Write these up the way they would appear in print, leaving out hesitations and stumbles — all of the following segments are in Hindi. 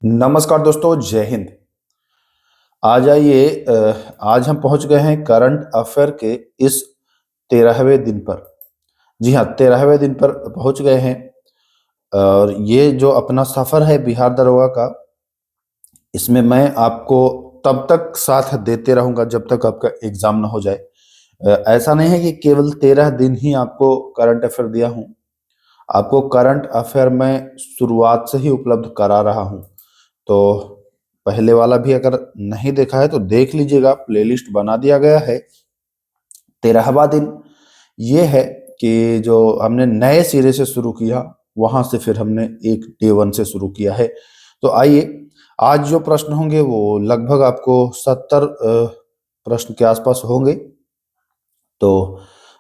नमस्कार दोस्तों, जय हिंद। आज आइए आज हम पहुंच गए हैं करंट अफेयर के इस 13वें दिन पर। जी हाँ, 13वें दिन पर पहुंच गए हैं। और ये जो अपना सफर है बिहार दरोगा का, इसमें मैं आपको तब तक साथ देते रहूंगा जब तक आपका एग्जाम ना हो जाए। ऐसा नहीं है कि केवल 13 दिन ही आपको करंट अफेयर दिया हूँ। आपको करंट अफेयर मैं शुरुआत से ही उपलब्ध करा रहा हूँ। तो पहले वाला भी अगर नहीं देखा है तो देख लीजिएगा, प्लेलिस्ट बना दिया गया है। 13वां दिन ये है कि जो हमने नए सिरे से शुरू किया, वहां से फिर हमने एक डे वन से शुरू किया है। तो आइए, आज जो प्रश्न होंगे वो लगभग आपको 70 प्रश्न के आसपास होंगे। तो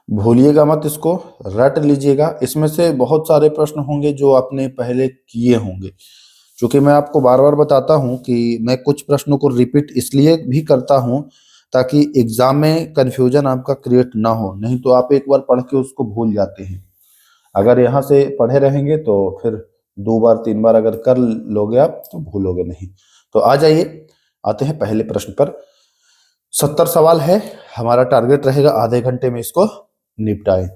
भूलिएगा मत, इसको रट लीजिएगा। इसमें से बहुत सारे प्रश्न होंगे जो आपने पहले किए होंगे। क्योंकि मैं आपको बार बार बताता हूं कि मैं कुछ प्रश्नों को रिपीट इसलिए भी करता हूं ताकि एग्जाम में कंफ्यूजन आपका क्रिएट ना हो। नहीं तो आप एक बार पढ़ के उसको भूल जाते हैं। अगर यहाँ से पढ़े रहेंगे तो फिर 2 बार 3 बार अगर कर लोगे आप तो भूलोगे नहीं। तो आ जाइए, आते हैं पहले प्रश्न पर। 70 सवाल है, हमारा टारगेट रहेगा आधे घंटे में इसको निपटाएं।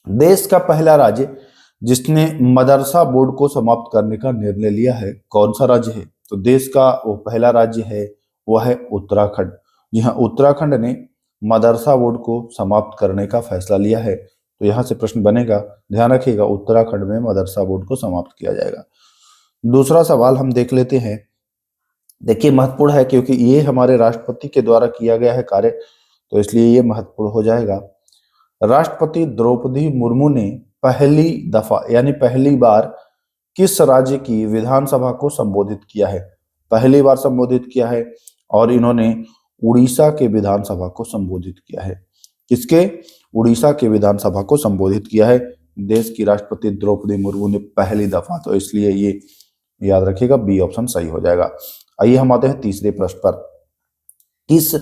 देश का पहला राज्य जिसने मदरसा बोर्ड को समाप्त करने का निर्णय लिया है, कौन सा राज्य है? तो देश का वो पहला राज्य है, वह है उत्तराखंड। जी हाँ, उत्तराखंड ने मदरसा बोर्ड को समाप्त करने का फैसला लिया है। तो यहाँ से प्रश्न बनेगा, ध्यान रखिएगा, उत्तराखंड में मदरसा बोर्ड को समाप्त किया जाएगा। दूसरा सवाल हम देख लेते हैं। देखिए, महत्वपूर्ण है क्योंकि ये हमारे राष्ट्रपति के द्वारा किया गया है कार्य, तो इसलिए ये महत्वपूर्ण हो जाएगा। राष्ट्रपति द्रौपदी मुर्मू ने पहली दफा यानी पहली बार किस राज्य की विधानसभा को संबोधित किया है? पहली बार संबोधित किया है और इन्होंने उड़ीसा के विधानसभा को संबोधित किया है। किसके? उड़ीसा के विधानसभा को संबोधित किया है देश की राष्ट्रपति द्रौपदी मुर्मू ने पहली दफा। तो इसलिए ये याद रखिएगा, बी ऑप्शन सही हो जाएगा। आइए हम आते हैं तीसरे प्रश्न पर। किस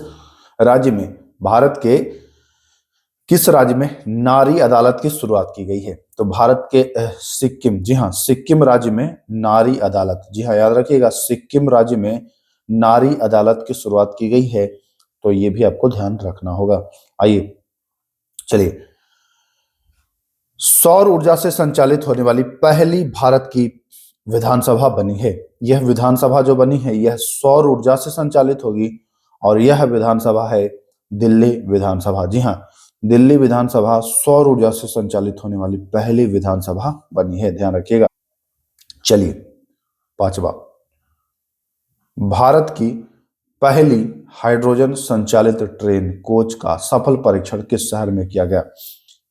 राज्य में भारत के किस राज्य में नारी अदालत की शुरुआत की गई है? तो भारत के सिक्किम, जी हाँ, सिक्किम राज्य में नारी अदालत, जी हाँ, याद रखिएगा, सिक्किम राज्य में नारी अदालत की शुरुआत की गई है। तो ये भी आपको ध्यान रखना होगा। आइए चलिए, सौर ऊर्जा से संचालित होने वाली पहली भारत की विधानसभा बनी है। यह विधानसभा जो बनी है यह सौर ऊर्जा से संचालित होगी और यह विधानसभा है दिल्ली विधानसभा। जी हाँ, दिल्ली विधानसभा सौर ऊर्जा से संचालित होने वाली पहली विधानसभा बनी है, ध्यान रखिएगा। चलिए, पांचवा, भारत की पहली हाइड्रोजन संचालित ट्रेन कोच का सफल परीक्षण किस शहर में किया गया?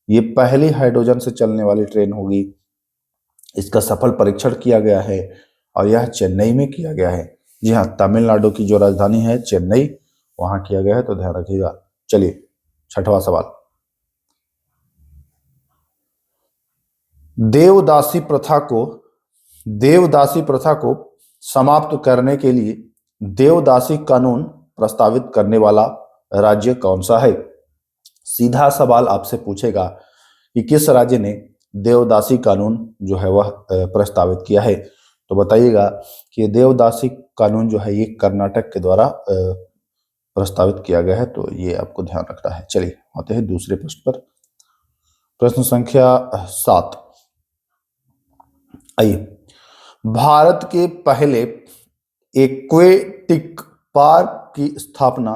ये पहली हाइड्रोजन से चलने वाली ट्रेन होगी, इसका सफल परीक्षण किया गया है और यह चेन्नई में किया गया है। जी हाँ, तमिलनाडु की जो राजधानी है चेन्नई, वहां किया गया है, तो ध्यान रखिएगा। चलिए, छठवां सवाल, देवदासी प्रथा को समाप्त करने के लिए देवदासी कानून प्रस्तावित करने वाला राज्य कौन सा है? सीधा सवाल आपसे पूछेगा कि किस राज्य ने देवदासी कानून जो है वह प्रस्तावित किया है। तो बताइएगा कि देवदासी कानून जो है ये कर्नाटक के द्वारा प्रस्तावित किया गया है। तो ये आपको ध्यान रखना है। चलिए आते हैं दूसरे प्रश्न पर। प्रश्न संख्या 7। आइए, भारत के पहले एक्वेटिक पार्क की स्थापना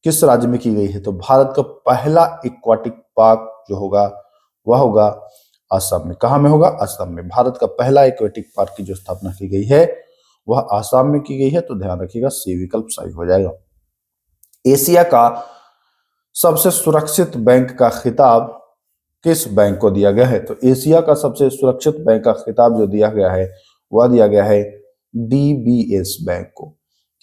किस राज्य में की गई है? तो भारत का पहला एक्वाटिक पार्क जो होगा वह होगा असम में। कहां में होगा? असम में। भारत का पहला एक्वेटिक पार्क की जो स्थापना की गई है वह असम में की गई है। तो ध्यान रखिएगा, सी विकल्प सही हो जाएगा। एशिया का सबसे सुरक्षित बैंक का खिताब किस बैंक को दिया गया है? तो एशिया का सबसे सुरक्षित बैंक का खिताब जो दिया गया है वह दिया गया है डीबीएस बैंक को।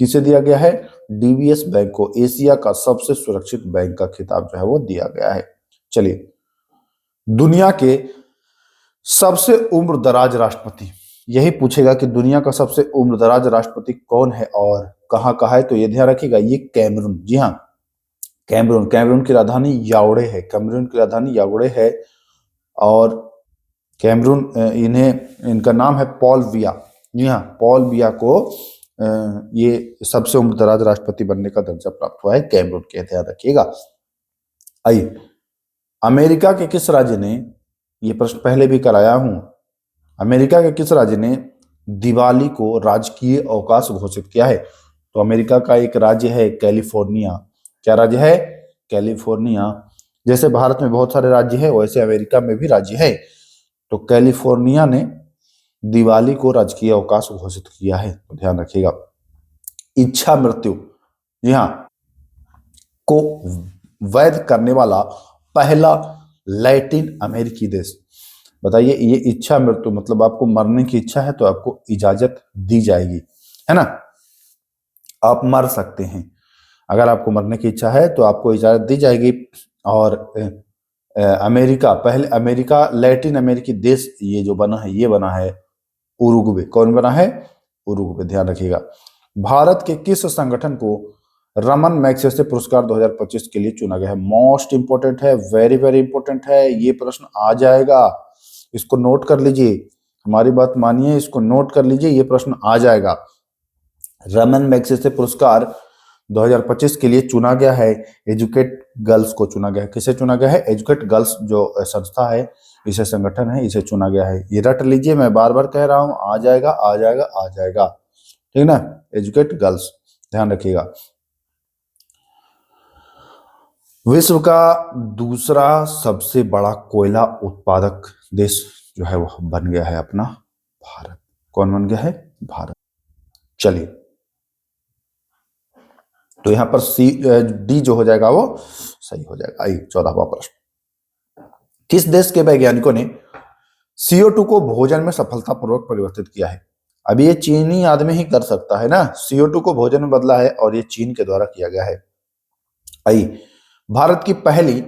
किसे दिया गया है? डीबीएस बैंक को एशिया का सबसे सुरक्षित बैंक का खिताब जो है वो दिया गया है। चलिए, दुनिया के सबसे उम्र दराज राष्ट्रपति, यही पूछेगा कि दुनिया का सबसे उम्र दराज राष्ट्रपति कौन है और कहाँ का है। तो ये ध्यान रखिएगा, ये कैमरून, जी हाँ, कैमरून की राजधानी याओड़े है। कैमरून की राजधानी याओड़े है और कैमरून इनका नाम है पॉल बिया। जी हाँ, पॉल बिया को ये सबसे उम्रदराज राष्ट्रपति बनने का दर्जा प्राप्त हुआ है, कैमरून के, ध्यान रखिएगा। आइए, अमेरिका के किस राज्य ने, ये प्रश्न पहले भी कराया हूं, अमेरिका के किस राज्य ने दिवाली को राजकीय अवकाश घोषित किया है? तो अमेरिका का एक राज्य है कैलिफोर्निया। क्या राज्य है? कैलिफोर्निया। जैसे भारत में बहुत सारे राज्य हैं, वैसे अमेरिका में भी राज्य है। तो कैलिफोर्निया ने दिवाली को राजकीय अवकाश घोषित किया है, तो ध्यान रखिएगा। इच्छा मृत्यु, जी हाँ, को वैध करने वाला पहला लैटिन अमेरिकी देश। बताइए, ये इच्छा मृत्यु मतलब आपको मरने की इच्छा है तो आपको इजाजत दी जाएगी, है ना, आप मर सकते हैं। अगर आपको मरने की इच्छा है तो आपको इजाजत दी जाएगी। और अमेरिका लैटिन अमेरिकी देश ये जो बना है, ये बना है उरुग्वे। कौन बना है? उरुग्वे, ध्यान रखिएगा। भारत के किस संगठन को रमन मैग्सेसे पुरस्कार 2025 के लिए चुना गया है? मोस्ट इंपोर्टेंट है, वेरी वेरी इंपोर्टेंट है, ये प्रश्न आ जाएगा, इसको नोट कर लीजिए, हमारी बात मानिए, इसको नोट कर लीजिए, ये प्रश्न आ जाएगा। रमन मैग्सेसे पुरस्कार 2025 के लिए चुना गया है एजुकेट गर्ल्स को चुना गया है। किसे चुना गया है? एजुकेट गर्ल्स जो संस्था है, इसे संगठन है, इसे चुना गया है। ये रट लीजिए, मैं बार बार कह रहा हूं, आ जाएगा आ जाएगा आ जाएगा, ठीक ना, एजुकेट गर्ल्स, ध्यान रखिएगा। विश्व का दूसरा सबसे बड़ा कोयला उत्पादक देश जो है वो बन गया है अपना भारत। कौन बन गया है? भारत। चलिए, तो यहां पर डी जो हो जाएगा वो सही हो जाएगा। आइए, 14वां प्रश्न। किस देश के वैज्ञानिकों ने CO2 को भोजन में सफलतापूर्वक परिवर्तित किया है? अब ये चीनी आदमी ही कर सकता है ना, CO2 को भोजन में बदला है, और ये चीन के द्वारा किया गया है। आइए, भारत की पहली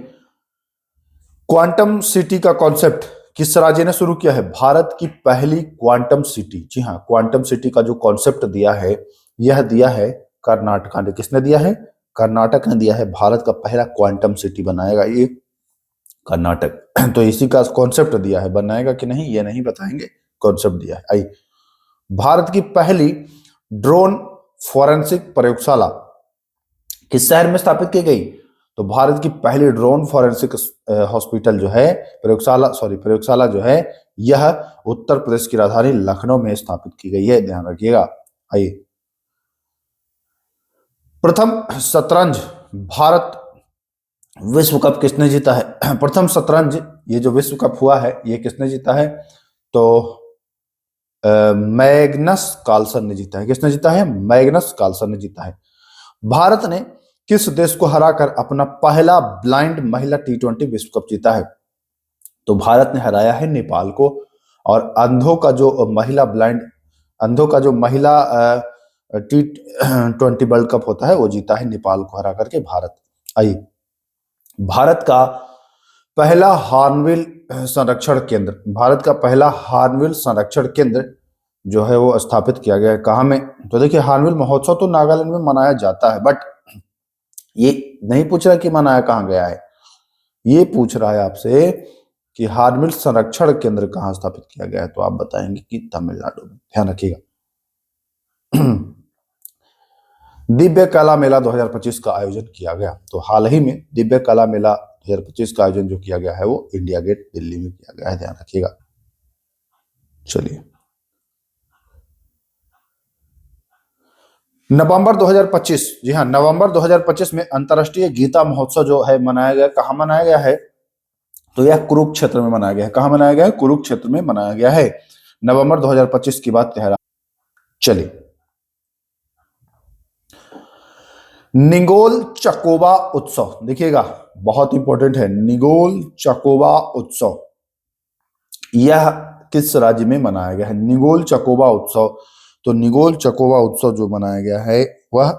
क्वांटम सिटी का कॉन्सेप्ट किस राज्य ने शुरू किया है? भारत की पहली क्वांटम सिटी, जी हाँ, क्वांटम सिटी का जो कॉन्सेप्ट दिया है, यह दिया है कर्नाटक ने। किसने दिया है? कर्नाटक ने दिया है। भारत का पहला क्वांटम सिटी बनाएगा ये कर्नाटक। तो इसी का कॉन्सेप्ट दिया है, बनाएगा कि नहीं ये नहीं बताएंगे, कॉन्सेप्ट दिया है। आई, भारत की पहली ड्रोन फॉरेंसिक प्रयोगशाला किस शहर में स्थापित की गई? तो भारत की पहली ड्रोन फॉरेंसिक हॉस्पिटल जो है, प्रयोगशाला जो है, यह उत्तर प्रदेश की राजधानी लखनऊ में स्थापित की गई है, ध्यान रखिएगा। आइए, प्रथम शतरंज भारत विश्व कप किसने जीता है? प्रथम शतरंज ये जो विश्व कप हुआ है, ये किसने जीता है? तो मैग्नस कार्लसन ने जीता है। किसने जीता है? मैग्नस कार्लसन ने जीता है। भारत ने किस देश को हराकर अपना पहला ब्लाइंड महिला T20 विश्व कप जीता है? तो भारत ने हराया है नेपाल को। और अंधों का जो महिला T20 वर्ल्ड कप होता है, वो जीता है नेपाल को हरा करके भारत। आइए, भारत का पहला हॉर्नबिल संरक्षण केंद्र जो है वो स्थापित किया गया है। कहाँ में? तो देखिए, हॉर्नबिल महोत्सव तो नागालैंड में मनाया जाता है, बट ये नहीं पूछ रहा कि मनाया कहाँ गया है, ये पूछ रहा है आपसे कि हॉर्नबिल संरक्षण केंद्र कहाँ स्थापित किया गया है। तो आप बताएंगे कि तमिलनाडु में, ध्यान रखिएगा। दिव्य कला मेला 2025 का आयोजन किया गया। तो हाल ही में दिव्य कला मेला 2025 का आयोजन जो किया गया है वो इंडिया गेट दिल्ली में किया गया है, ध्यान रखिएगा। चलिए, नवंबर 2025, जी हाँ, नवंबर 2025 में अंतर्राष्ट्रीय गीता महोत्सव जो है मनाया गया। कहाँ मनाया गया है? तो यह कुरुक्षेत्र में मनाया गया है। कहाँ मनाया गया है? कुरुक्षेत्र में मनाया गया है। नवंबर 2025 की बात कह रहा। चलिए, निगोल चकोबा उत्सव, देखिएगा बहुत इंपॉर्टेंट है। निगोल चकोबा उत्सव यह किस राज्य में मनाया गया है? निगोल चकोबा उत्सव, तो निगोल चकोबा उत्सव जो मनाया गया है वह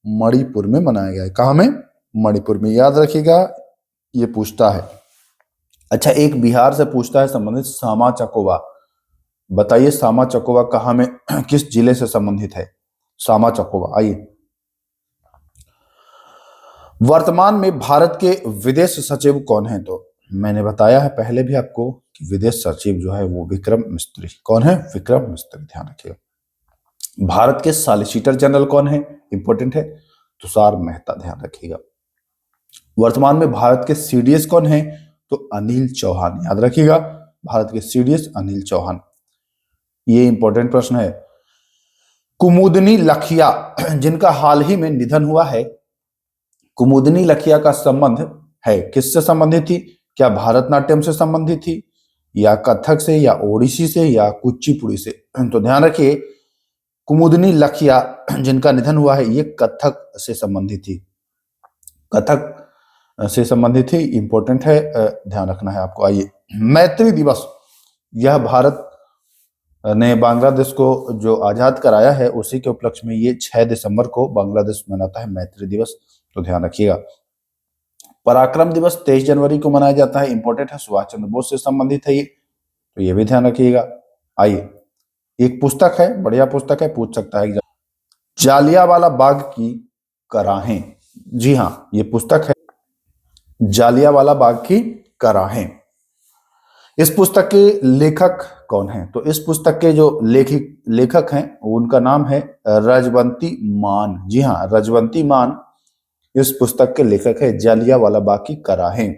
मणिपुर में मनाया गया है। कहाँ में? मणिपुर में, याद रखिएगा, ये पूछता है। अच्छा, एक बिहार से पूछता है संबंधित सामा चकोबा। बताइए, सामा चकोबा कहाँ में, किस जिले से संबंधित है सामा चकोबा? आइए, वर्तमान में भारत के विदेश सचिव कौन है? तो मैंने बताया है पहले भी आपको कि विदेश सचिव जो है वो विक्रम मिस्त्री। कौन है? विक्रम मिस्त्री, ध्यान रखिएगा। भारत के सॉलिसिटर जनरल कौन है? इंपॉर्टेंट है, तुषार मेहता, ध्यान रखिएगा। वर्तमान में भारत के सीडीएस कौन है? तो अनिल चौहान, याद रखिएगा, भारत के सीडीएस अनिल चौहान। ये इंपॉर्टेंट प्रश्न है। कुमुदनी लखिया जिनका हाल ही में निधन हुआ है, कुमुदनी लखिया का संबंध है किससे संबंधित थी? क्या भारतनाट्यम से संबंधित थी, या कथक से, या ओडिसी से, या कुचिपुड़ी से? तो ध्यान रखिए, कुमुदनी लखिया जिनका निधन हुआ है ये कथक से संबंधित थी, कथक से संबंधित थी, इंपॉर्टेंट है, ध्यान रखना है आपको। आइए, मैत्री दिवस, यह भारत ने बांग्लादेश को जो आजाद कराया है उसी के उपलक्ष्य में ये 6 दिसंबर को बांग्लादेश मनाता है मैत्री दिवस, तो ध्यान रखिएगा। पराक्रम दिवस 23 जनवरी को मनाया जाता है, इंपॉर्टेंट है, सुभाष चंद्र बोस से संबंधित है ये, तो ये भी ध्यान रखिएगा। आइए, एक पुस्तक है, बढ़िया पुस्तक है, पूछ सकता है जालियांवाला बाग की कराहें। जी हाँ, ये पुस्तक है जालियांवाला बाग की कराहें। इस पुस्तक के लेखक कौन हैं? तो इस पुस्तक के जो लेखक हैं उनका नाम है रजवंती मान। जी हाँ, रजवंती मान इस पुस्तक के लेखक है, जालियांवाला बाग की कराहें,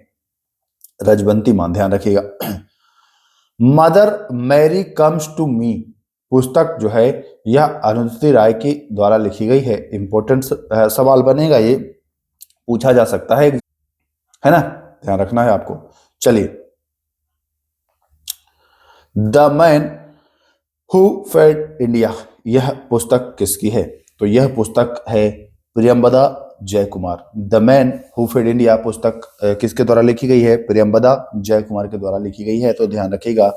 रजवंती मान, ध्यान रखिएगा। Mother Mary comes to me पुस्तक जो है यह अरुंधति राय के द्वारा लिखी गई है। इंपॉर्टेंट सवाल बनेगा, ये पूछा जा सकता है ना, ध्यान रखना है आपको। चलिए, the man who fed India, यह पुस्तक किसकी है? तो यह पुस्तक है Priyamvada Jaikumar. The man who fed India पुस्तक किसके द्वारा लिखी गई है? प्रियंबदा जयकुमार के द्वारा लिखी गई है, तो ध्यान रखिएगा।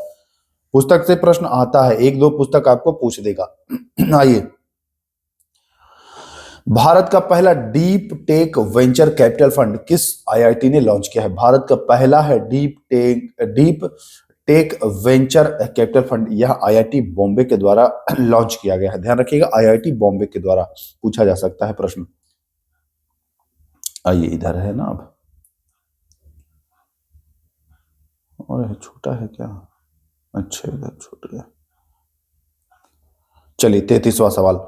पुस्तक से प्रश्न आता है, एक दो पुस्तक आपको पूछ देगा। आइए, भारत का पहला deep tech venture capital fund किस आईआईटी ने लॉन्च किया है? भारत का पहला है deep tech venture capital fund, यह आईआईटी बॉम्बे के द्वारा लॉन्च किया गया है, ध्यान रखिएगा, आईआईटी बॉम्बे के द्वारा पूछा जा सकता है प्रश्न। आइए, इधर है ना, अब और छोटा है क्या? अच्छा, इधर छूट गया। चलिए, 33वां सवाल,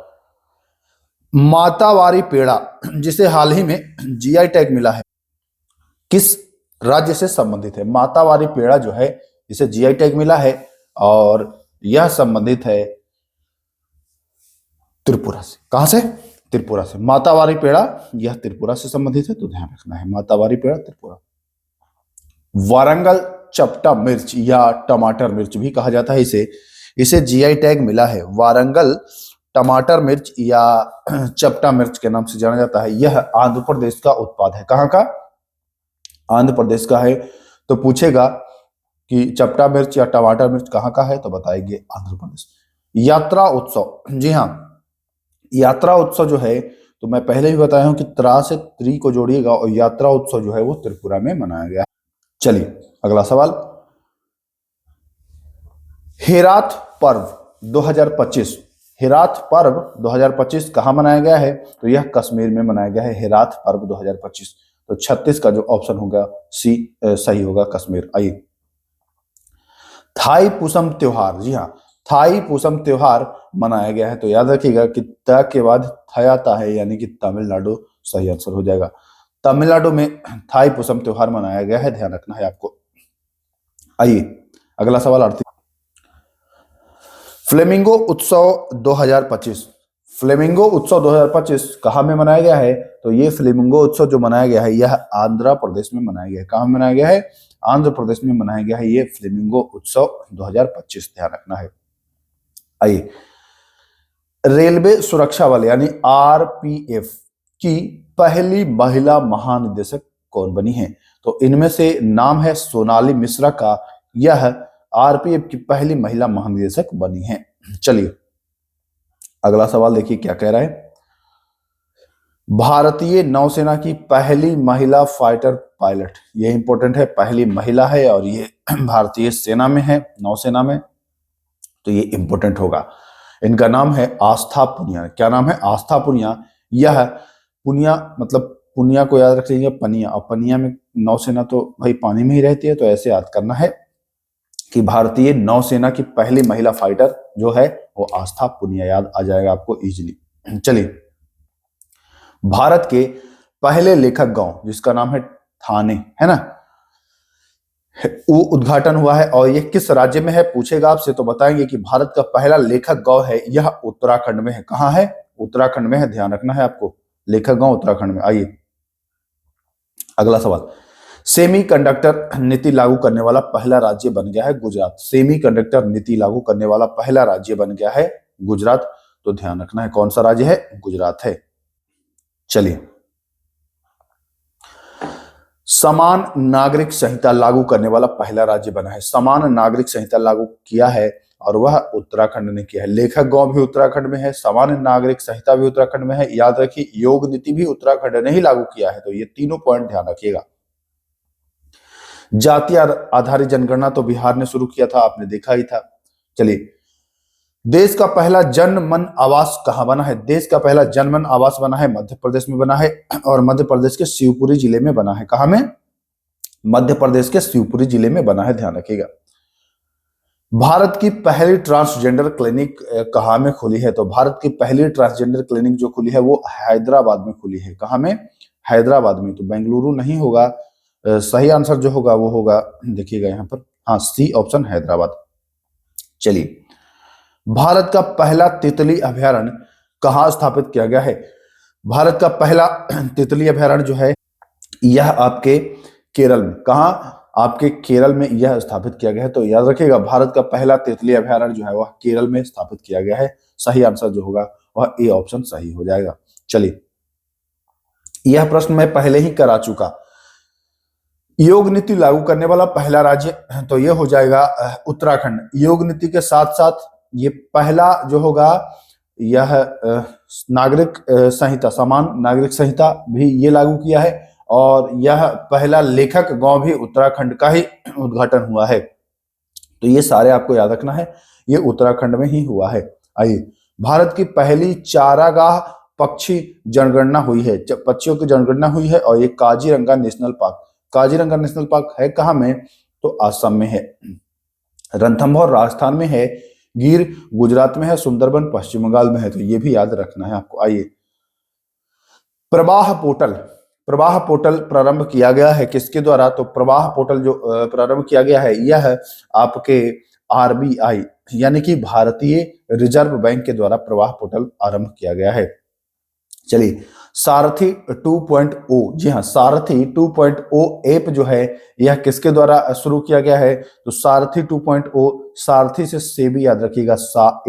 मातावारी पेड़ा जिसे हाल ही में जीआई टैग मिला है किस राज्य से संबंधित है? मातावारी पेड़ा जो है इसे जीआई टैग मिला है और यह संबंधित है त्रिपुरा से। कहां से? त्रिपुरा से। मातावारी पेड़ा यह त्रिपुरा से संबंधित है, तो ध्यान रखना है, मातावारी पेड़ा त्रिपुरा। वारंगल चपटा मिर्च या टमाटर मिर्च भी कहा जाता है इसे जीआई टैग मिला है। वारंगल टमाटर मिर्च या चपटा मिर्च के नाम से जाना जाता है। यह आंध्र प्रदेश का उत्पाद है। कहां का? आंध्र प्रदेश का है। तो पूछेगा कि चपटा मिर्च या टमाटर मिर्च कहां का है, तो बताएंगे आंध्र प्रदेश। यात्रा उत्सव, जी हां, यात्रा उत्सव जो है, तो मैं पहले भी बताया हूं कि त्रा से त्रि को जोड़िएगा और यात्रा उत्सव जो है वो त्रिपुरा में मनाया गया। चलिए, अगला सवाल, हेरात पर्व 2025, हेरात पर्व 2025 कहां मनाया गया है? तो यह कश्मीर में मनाया गया है, हेरात पर्व 2025। तो 36 का जो ऑप्शन होगा सी सही होगा, कश्मीर। आइए, थाई पुसम त्योहार, जी हाँ, थाई पुसम त्योहार मनाया गया है, तो याद रखिएगा कि त के बाद थ आता है, यानी कि तमिलनाडु सही आंसर हो जाएगा। तमिलनाडु में थाई पुसम त्योहार मनाया गया है, ध्यान रखना है आपको। आइए, अगला सवाल, फ्लेमिंगो उत्सव 2025, फ्लेमिंगो उत्सव 2025 कहां में मनाया गया है? तो ये फ्लेमिंगो उत्सव जो मनाया गया है यह आंध्र प्रदेश में मनाया गया है। कहां मनाया गया है? आंध्र प्रदेश में मनाया गया है ये फ्लेमिंगो उत्सव 2025, ध्यान रखना है। आइए, रेलवे सुरक्षा बल यानी आरपीएफ की पहली महिला महानिदेशक कौन बनी है? तो इनमें से नाम है सोनाली मिश्रा का, यह आरपीएफ की पहली महिला महानिदेशक बनी है। चलिए, अगला सवाल देखिए क्या कह रहा है, भारतीय नौसेना की पहली महिला फाइटर पायलट, ये इंपॉर्टेंट है, पहली महिला है और ये भारतीय सेना में है, नौसेना में, तो ये इंपॉर्टेंट होगा। इनका नाम है आस्था पुनिया। क्या नाम है? आस्था पुनिया। यह पुनिया मतलब पुनिया को याद रख लीजिए, पनिया, और पनिया में नौसेना तो भाई पानी में ही रहती है, तो ऐसे याद करना है कि भारतीय नौसेना की पहली महिला फाइटर जो है वो आस्था पुनिया, याद आ जाएगा आपको इजीली। चलिए, भारत के पहले लेखक गांव जिसका नाम है थाने, है ना, वो उद्घाटन हुआ है और ये किस राज्य में है पूछेगा आपसे तो बताएंगे कि भारत का पहला लेखक गांव है यह उत्तराखंड में है। कहां है? उत्तराखंड में है, ध्यान रखना है आपको, लेखक गांव उत्तराखंड में। आइए अगला सवाल, सेमीकंडक्टर नीति लागू करने वाला पहला राज्य बन गया है गुजरात। सेमीकंडक्टर नीति लागू करने वाला पहला राज्य बन गया है गुजरात, तो ध्यान रखना है कौन सा राज्य है? गुजरात है। चलिए, समान नागरिक संहिता लागू करने वाला पहला राज्य बना है। समान नागरिक संहिता लागू किया है और वह उत्तराखंड ने किया है। लेखक गांव भी उत्तराखंड में है, समान नागरिक संहिता भी उत्तराखंड में है। याद रखिए, योग नीति भी उत्तराखंड ने ही लागू किया है, तो ये तीनों पॉइंट ध्यान रखिएगा। जाति आधारित जनगणना तो बिहार ने शुरू किया था, आपने देखा ही था। चलिए, देश का पहला जन मन आवास कहां बना है? देश का पहला जन मन आवास बना है मध्य प्रदेश में बना है, और मध्य प्रदेश के शिवपुरी जिले में बना है। कहां में? मध्य प्रदेश के शिवपुरी जिले में बना है, ध्यान रखिएगा। भारत की पहली ट्रांसजेंडर क्लिनिक कहां में खुली है? तो भारत की पहली ट्रांसजेंडर क्लिनिक जो खुली है वो हैदराबाद में खुली है। कहां में? हैदराबाद में। तो बेंगलुरु नहीं होगा, सही आंसर जो होगा वो होगा, देखिएगा यहां पर, हाँ, सी ऑप्शन हैदराबाद। चलिए, भारत का पहला तितली अभयारण्य कहां स्थापित किया गया है? भारत का पहला तितली अभयारण्य जो है यह आपके केरल में, कहां? आपके केरल में यह स्थापित किया गया है। तो याद रखिएगा, भारत का पहला तितली अभयारण्य जो है वह केरल में स्थापित किया गया है। सही आंसर जो होगा वह ए ऑप्शन सही हो जाएगा। चलिए, यह प्रश्न मैं पहले ही करा चुका। योग नीति लागू करने वाला पहला राज्य तो यह हो जाएगा उत्तराखंड। योग नीति के साथ साथ ये पहला जो होगा यह नागरिक संहिता, समान नागरिक संहिता भी ये लागू किया है, और यह पहला लेखक गांव भी उत्तराखंड का ही उद्घाटन हुआ है। तो ये सारे आपको याद रखना है, ये उत्तराखंड में ही हुआ है। आइए, भारत की पहली चारागाह पक्षी जनगणना हुई है, पक्षियों की जनगणना हुई है, और ये Kaziranga national park. Kaziranga national park है कहां में? तो असम में है। रणथंभौर राजस्थान में है, गिर गुजरात में है, सुंदरबन पश्चिम बंगाल में है। तो ये भी याद रखना है आपको। आइए, प्रवाह पोर्टल, प्रवाह पोर्टल प्रारंभ किया गया है किसके द्वारा? तो प्रवाह पोर्टल जो प्रारंभ किया गया है यह आपके आरबीआई यानी कि भारतीय रिजर्व बैंक के द्वारा प्रवाह पोर्टल आरंभ किया गया है। चलिए, सारथी 2.0, जी हाँ, सारथी 2.0 ऐप जो है यह किसके द्वारा शुरू किया गया है? तो सारथी 2.0, सारथी से सेबी याद रखिएगा,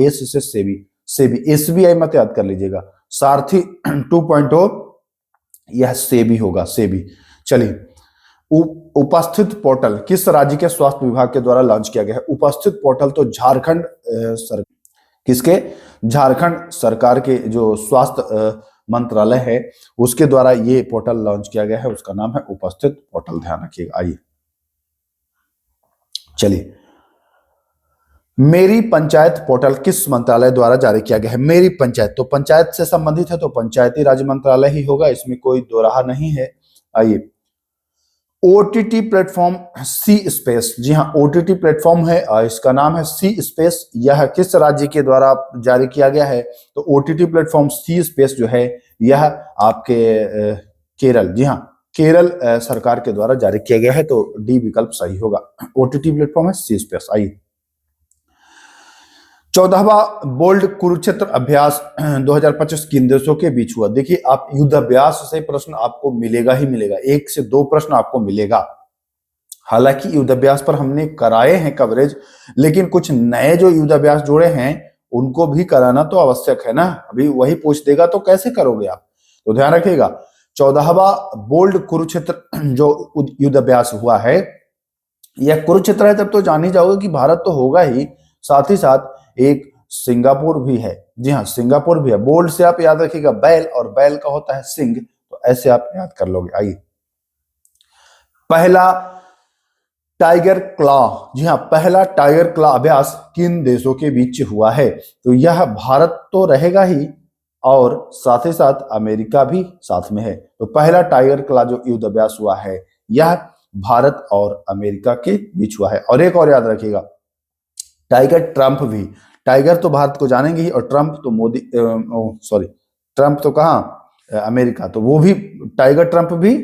एस से सेबी, सेबी एसबीआई मत याद कर लीजिएगा। सारथी 2.0 यह सेबी होगा, सेबी। चलिए, उपस्थित पोर्टल किस राज्य के स्वास्थ्य विभाग के द्वारा लॉन्च किया गया है? उपस्थित पोर्टल तो झारखंड किसके? झारखंड सरकार के जो स्वास्थ्य मंत्रालय है उसके द्वारा ये पोर्टल लॉन्च किया गया है, उसका नाम है उपस्थित पोर्टल, ध्यान रखिएगा। आइए, चलिए, मेरी पंचायत पोर्टल किस मंत्रालय द्वारा जारी किया गया है? मेरी पंचायत तो पंचायत से संबंधित है, तो पंचायती राज मंत्रालय ही होगा, इसमें कोई दो राह नहीं है। आइए, ओटीटी प्लेटफॉर्म सी स्पेस, जी हाँ, ओटीटी प्लेटफॉर्म है और इसका नाम है सी स्पेस। यह किस राज्य के द्वारा जारी किया गया है? तो ओटीटी प्लेटफॉर्म सी स्पेस जो है यह आपके केरल, जी हाँ, केरल सरकार के द्वारा जारी किया गया है, तो डी विकल्प सही होगा। ओटीटी प्लेटफॉर्म है सी स्पेस। आइए, 14वां बोल्ड कुरुक्षेत्र अभ्यास 2025 किन देशों के बीच हुआ? देखिए, आप युद्ध अभ्यास से प्रश्न आपको मिलेगा ही मिलेगा, 1 से 2 प्रश्न आपको मिलेगा। हालांकि युद्ध अभ्यास पर हमने कराए हैं कवरेज, लेकिन कुछ नए जो युद्ध अभ्यास जुड़े हैं उनको भी कराना तो आवश्यक है ना। अभी वही पूछ देगा तो कैसे करोगे आप? तो ध्यान रखिएगा, 14वां बोल्ड कुरुक्षेत्र जो युद्ध अभ्यास हुआ है, यह कुरुक्षेत्र है, तब तो जान ही जाओगे कि भारत तो होगा ही, साथ ही साथ एक सिंगापुर भी है। जी हाँ, सिंगापुर भी है। बोल्ड से आप याद रखिएगा बैल, और बैल का होता है सिंह, तो ऐसे आप याद कर लोगे। आइए, पहला टाइगर क्लॉ, जी हाँ, पहला टाइगर क्लॉ अभ्यास किन देशों के बीच हुआ है? तो यह भारत तो रहेगा ही, और साथ ही साथ अमेरिका भी साथ में है। तो पहला टाइगर क्लॉ जो युद्ध अभ्यास हुआ है यह भारत और अमेरिका के बीच हुआ है। और एक और याद रखिएगा, टाइगर ट्रंप भी, टाइगर तो भारत को जानेंगे ही, और ट्रंप तो मोदी, सॉरी, ट्रंप तो कहाँ, अमेरिका, तो वो भी, टाइगर ट्रंप भी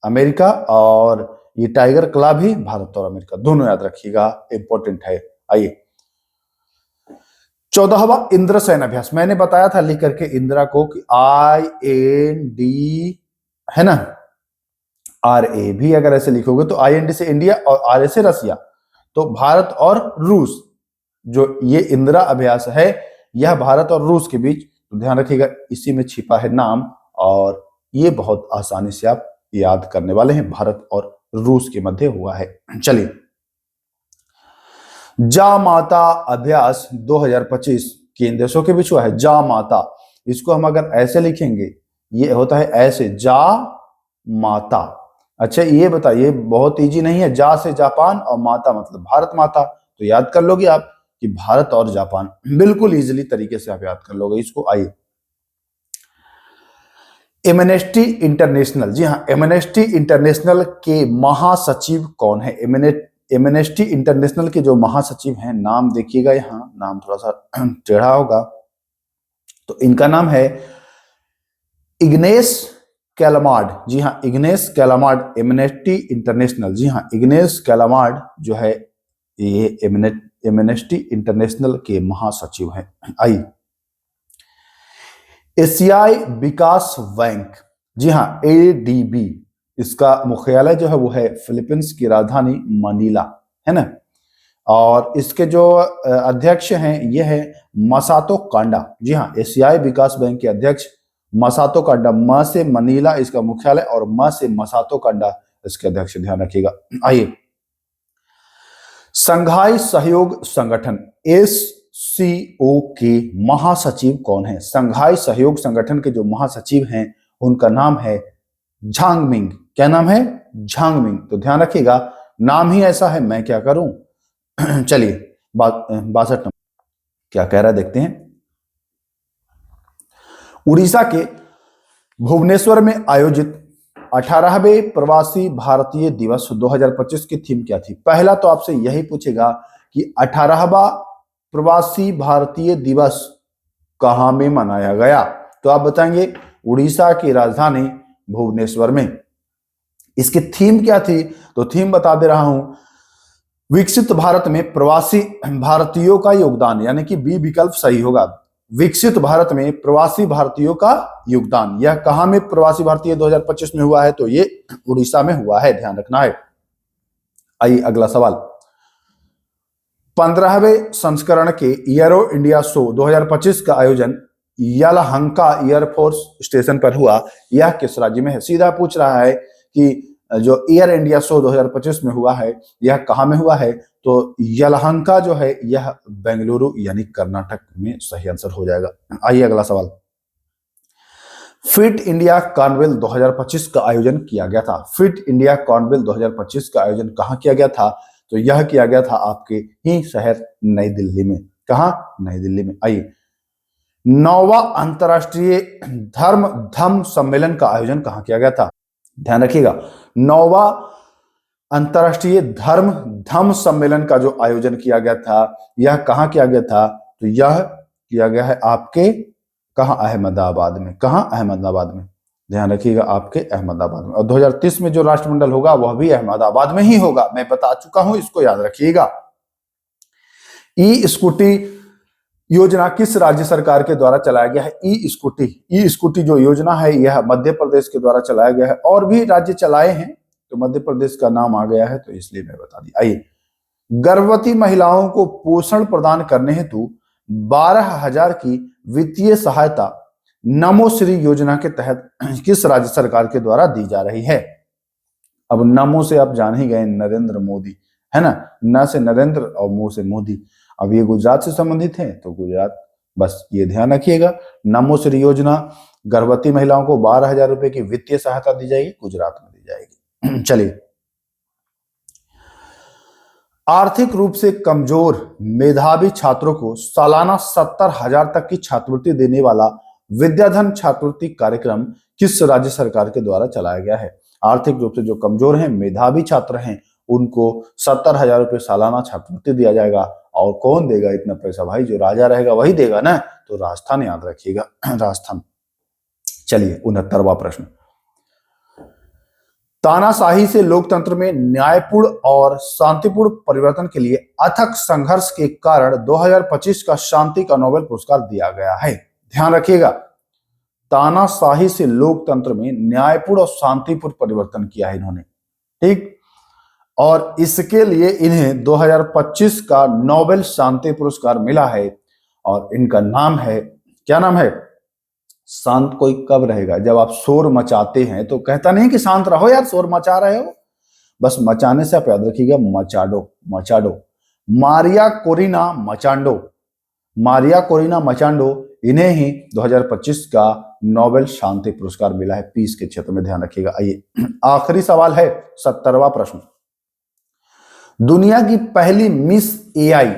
अमेरिका, और ये टाइगर क्लब भी भारत और अमेरिका, दोनों याद रखिएगा, इंपॉर्टेंट है। आइए, 14वां इंद्रसेन अभ्यास, मैंने बताया था लिख करके इंदिरा को कि IND, है ना, RA भी अगर ऐसे लिखोगे तो IND से इंडिया और RA से रसिया, तो भारत और रूस, जो ये इंदिरा अभ्यास है यह भारत और रूस के बीच, तो ध्यान रखिएगा इसी में छिपा है नाम, और ये बहुत आसानी से आप याद करने वाले हैं, भारत और रूस के मध्य हुआ है। चलिए, जा माता अभ्यास 2025 किन देशों के बीच हुआ है? जा माता, इसको हम अगर ऐसे लिखेंगे, ये होता है ऐसे, जा माता। अच्छा ये बताइए, बहुत इजी नहीं है, जा से जापान और माता मतलब भारत माता, तो याद कर लोगे आप कि भारत और जापान, बिल्कुल इजीली तरीके से आप याद कर लोगे इसको। आइए, एमनेस्टी इंटरनेशनल, जी हाँ, एमनेस्टी इंटरनेशनल के महासचिव कौन है? एमनेस्टी इंटरनेशनल के जो महासचिव हैं, नाम देखिएगा, यहाँ नाम थोड़ा सा टेढ़ा होगा, तो इनका नाम है इग्नेस कैलामार्ड, जी हाँ, इग्नेस कैलामार्ड, एमनेस्टी इंटरनेशनल, जी हाँ, इग्नेस कैलामार्ड जो है ये एमनेस्टी इंटरनेशनल के महासचिव हैं। आइए, एशियाई विकास बैंक, जी हाँ, ADB, इसका मुख्यालय जो है वो है फिलीपींस की राजधानी मनीला, है ना, और इसके जो अध्यक्ष हैं ये है मसातो कांडा, जी हाँ, एशियाई विकास बैंक के अध्यक्ष मसातो कांडा, म से मनीला इसका मुख्यालय और म से मसातो कांडा इसके अध्यक्ष, ध्यान रखिएगा। आइए, संघाई सहयोग संगठन SCO के महासचिव कौन है? संघाई सहयोग संगठन के जो महासचिव हैं उनका नाम है झांगमिंग, क्या नाम है? झांगमिंग, तो ध्यान रखिएगा नाम ही ऐसा है, मैं क्या करूं। चलिए, 62 नंबर क्या कह रहा है देखते हैं। उड़ीसा के भुवनेश्वर में आयोजित 18वें प्रवासी भारतीय दिवस 2025 की थीम क्या थी? पहला तो आपसे यही पूछेगा कि 18वां प्रवासी भारतीय दिवस कहां में मनाया गया, तो आप बताएंगे उड़ीसा की राजधानी भुवनेश्वर में। इसकी थीम क्या थी? तो थीम बता दे रहा हूं, विकसित भारत में प्रवासी भारतीयों का योगदान, यानी कि बी विकल्प सही होगा, विकसित भारत में प्रवासी भारतीयों का योगदान। यह कहां में प्रवासी भारतीय 2025 में हुआ है? तो ये उड़ीसा में हुआ है, ध्यान रखना है। आइए, अगला सवाल, 15वें संस्करण के एरो इंडिया शो 2025 का आयोजन यलहंका एयरफोर्स स्टेशन पर हुआ, यह किस राज्य में है? सीधा पूछ रहा है कि जो एयर इंडिया शो 2025 में हुआ है यह कहां में हुआ है? तो यलहंका जो है यह बेंगलुरु यानी कर्नाटक में सही आंसर हो जाएगा। आइए, अगला सवाल, फिट इंडिया कॉर्नवेल 2025 का आयोजन किया गया था। फिट इंडिया कॉर्नवेल 2025 का आयोजन कहां किया गया था? तो यह किया गया था आपके ही शहर नई दिल्ली में। कहां? नई दिल्ली में। आइए, 9वां अंतरराष्ट्रीय धम्म सम्मेलन का आयोजन कहां किया गया था? ध्यान रखिएगा, 9वां अंतरराष्ट्रीय धम्म सम्मेलन का जो आयोजन किया गया था यह कहां किया गया था? तो यह किया गया है आपके कहां? अहमदाबाद में। कहां? अहमदाबाद में, ध्यान रखिएगा, आपके अहमदाबाद में। और 2030 में जो राष्ट्रमंडल होगा वह भी अहमदाबाद में ही होगा, मैं बता चुका हूं, इसको याद रखिएगा। ई स्कूटी योजना किस राज्य सरकार के द्वारा चलाया गया है? ई स्कूटी जो योजना है यह मध्य प्रदेश के द्वारा चलाया गया है, और भी राज्य चलाए हैं, तो मध्य प्रदेश का नाम आ गया है, तो इसलिए मैं बता दी। आइए, गर्भवती महिलाओं को पोषण प्रदान करने हेतु 12,000 की वित्तीय सहायता नमोश्री योजना के तहत किस राज्य सरकार के द्वारा दी जा रही है? अब नमो से आप जान ही गए, नरेंद्र मोदी, है ना, न से नरेंद्र और मो से मोदी। अब ये गुजरात से संबंधित है, तो गुजरात, बस ये ध्यान रखिएगा, नमोश्री योजना, गर्भवती महिलाओं को 12,000 रुपए की वित्तीय सहायता दी जाएगी, गुजरात में दी जाएगी। चलिए, आर्थिक रूप से कमजोर मेधावी छात्रों को सालाना 70,000 तक की छात्रवृत्ति देने वाला विद्याधन छात्रवृत्ति कार्यक्रम किस राज्य सरकार के द्वारा चलाया गया है? आर्थिक रूप से जो कमजोर हैं, मेधावी छात्र हैं, उनको 70,000 रुपये सालाना छात्रवृत्ति दिया जाएगा। और कौन देगा इतना पैसा भाई? जो राजा रहेगा वही देगा ना, तो राजस्थान याद रखिएगा, राजस्थान। चलिए 69वां प्रश्न, तानाशाही से लोकतंत्र में न्यायपूर्ण और शांतिपूर्ण परिवर्तन के लिए अथक संघर्ष के कारण 2025 का शांति का नोबेल पुरस्कार दिया गया है। ध्यान रखिएगा, तानाशाही से लोकतंत्र में न्यायपूर्ण और शांतिपूर्ण परिवर्तन किया है इन्होंने, ठीक। और इसके लिए इन्हें 2025 का नोबेल शांति पुरस्कार मिला है। और इनका नाम है, क्या नाम है? शांत कोई कब रहेगा? जब आप शोर मचाते हैं तो कहता नहीं कि शांत रहो यार, शोर मचा रहे हो। बस मचाने से आप याद रखिएगा, Machado, Machado. Maria Corina Machado, Maria Corina Machado, इन्हें ही 2025 का नोबेल शांति पुरस्कार मिला है पीस के क्षेत्र में। ध्यान रखिएगा। आइए आखिरी सवाल है 70वां प्रश्न, दुनिया की पहली मिस एआई।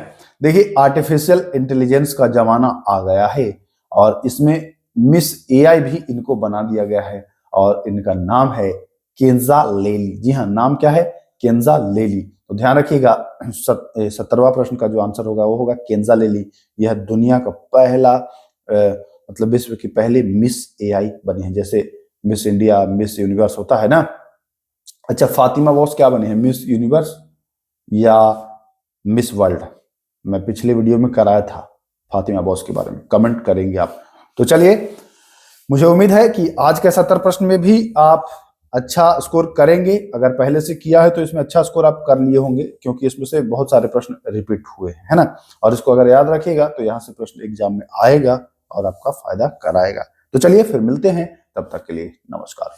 देखिए आर्टिफिशियल इंटेलिजेंस का जमाना आ गया है और इसमें मिस एआई भी इनको बना दिया गया है और इनका नाम है केंजा लेली। जी हाँ, नाम क्या है? केंजा लेली। तो ध्यान रखिएगा 70वां प्रश्न का जो आंसर होगा वो होगा केंजा लेली। यह दुनिया का पहला मतलब विश्व की पहली मिस एआई बनी है। जैसे मिस इंडिया, मिस यूनिवर्स होता है ना। अच्छा, फातिमा बॉस क्या बने हैं? मिस यूनिवर्स या मिस वर्ल्ड? मैं पिछले वीडियो में कराया था फातिमा बॉस के बारे में, कमेंट करेंगे आप। तो चलिए, मुझे उम्मीद है कि आज के 70 प्रश्न में भी आप अच्छा स्कोर करेंगे। अगर पहले से किया है तो इसमें अच्छा स्कोर आप कर लिए होंगे, क्योंकि इसमें से बहुत सारे प्रश्न रिपीट हुए हैं, है ना। और इसको अगर याद रखिएगा तो यहाँ से प्रश्न एग्जाम में आएगा और आपका फायदा कराएगा। तो चलिए फिर मिलते हैं, तब तक के लिए नमस्कार।